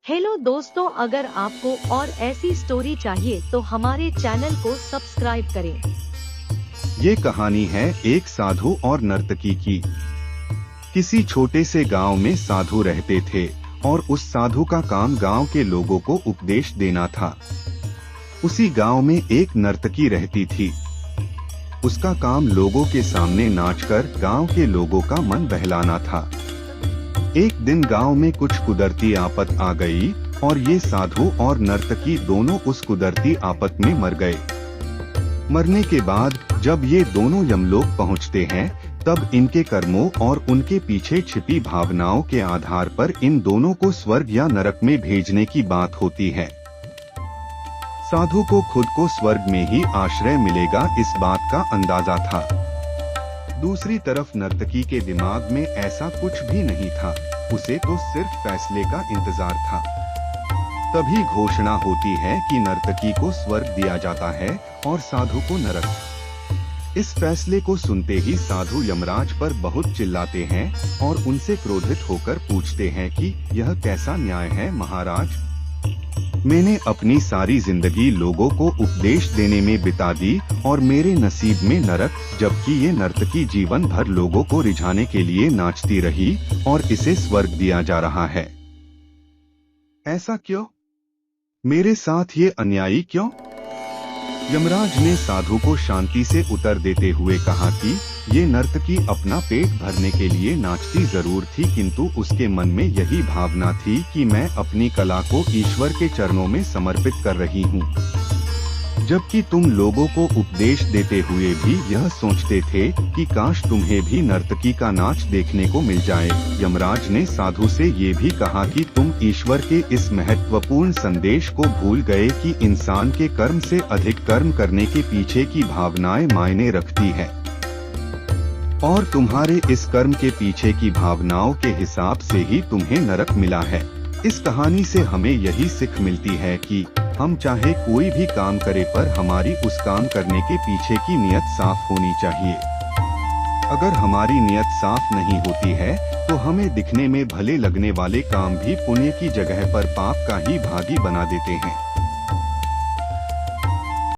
Hello दोस्तों, अगर आपको और ऐसी स्टोरी चाहिए तो हमारे चैनल को सब्सक्राइब करें। ये कहानी है एक साधु और नर्तकी की। किसी छोटे से गांव में साधु रहते थे और उस साधु का काम गांव के लोगों को उपदेश देना था। उसी गांव में एक नर्तकी रहती थी। उसका काम लोगों के सामने नाचकर गांव के लोगों का मन बहलाना था। एक दिन गांव में कुछ कुदरती आफत आ गई और ये साधु और नर्तकी दोनों उस कुदरती आफत में मर गए। मरने के बाद जब ये दोनों यमलोक पहुंचते हैं, तब इनके कर्मों और उनके पीछे छिपी भावनाओं के आधार पर इन दोनों को स्वर्ग या नरक में भेजने की बात होती है। साधु को खुद को स्वर्ग में ही आश्रय मिलेगा, इस बात का अंदाजा था। दूसरी तरफ नर्तकी के दिमाग में ऐसा कुछ भी नहीं था। उसे तो सिर्फ फैसले का इंतजार था। तभी घोषणा होती है कि नर्तकी को स्वर्ग दिया जाता है और साधु को नरक। इस फैसले को सुनते ही साधु यमराज पर बहुत चिल्लाते हैं और उनसे क्रोधित होकर पूछते हैं कि यह कैसा न्याय है महाराज। मैंने अपनी सारी जिंदगी लोगों को उपदेश देने में बिता दी और मेरे नसीब में नरक, जबकि ये नर्तकी जीवन भर लोगों को रिझाने के लिए नाचती रही और इसे स्वर्ग दिया जा रहा है। ऐसा क्यों? मेरे साथ ये अन्यायी क्यों? यमराज ने साधु को शांति से उत्तर देते हुए कहा कि ये नर्तकी अपना पेट भरने के लिए नाचती जरूर थी, किंतु उसके मन में यही भावना थी कि मैं अपनी कला को ईश्वर के चरणों में समर्पित कर रही हूँ। जबकि तुम लोगों को उपदेश देते हुए भी यह सोचते थे कि काश तुम्हें भी नर्तकी का नाच देखने को मिल जाए। यमराज ने साधु से ये भी कहा कि तुम ईश्वर के इस महत्वपूर्ण संदेश को भूल गए कि इंसान के कर्म से अधिक कर्म करने के पीछे की भावनाएं मायने रखती है, और तुम्हारे इस कर्म के पीछे की भावनाओं के हिसाब से ही तुम्हें नरक मिला है। इस कहानी से हमें यही सीख मिलती है कि हम चाहे कोई भी काम करें, पर हमारी उस काम करने के पीछे की नीयत साफ होनी चाहिए। अगर हमारी नीयत साफ नहीं होती है तो हमें दिखने में भले लगने वाले काम भी पुण्य की जगह पर पाप का ही भागी बना देते हैं।